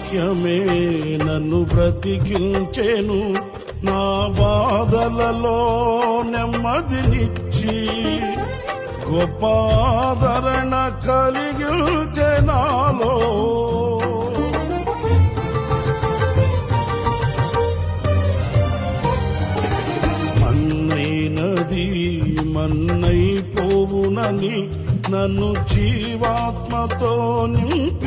వాక్యమే నన్ను బ్రతికించెను, నా బాధలలో నెమ్మదినిచ్చి గొప్ప ఆదరణ కలిగించె నాలో. మన్నైనది మన్నైపోవునని నన్ను జీవాత్మతో నింపి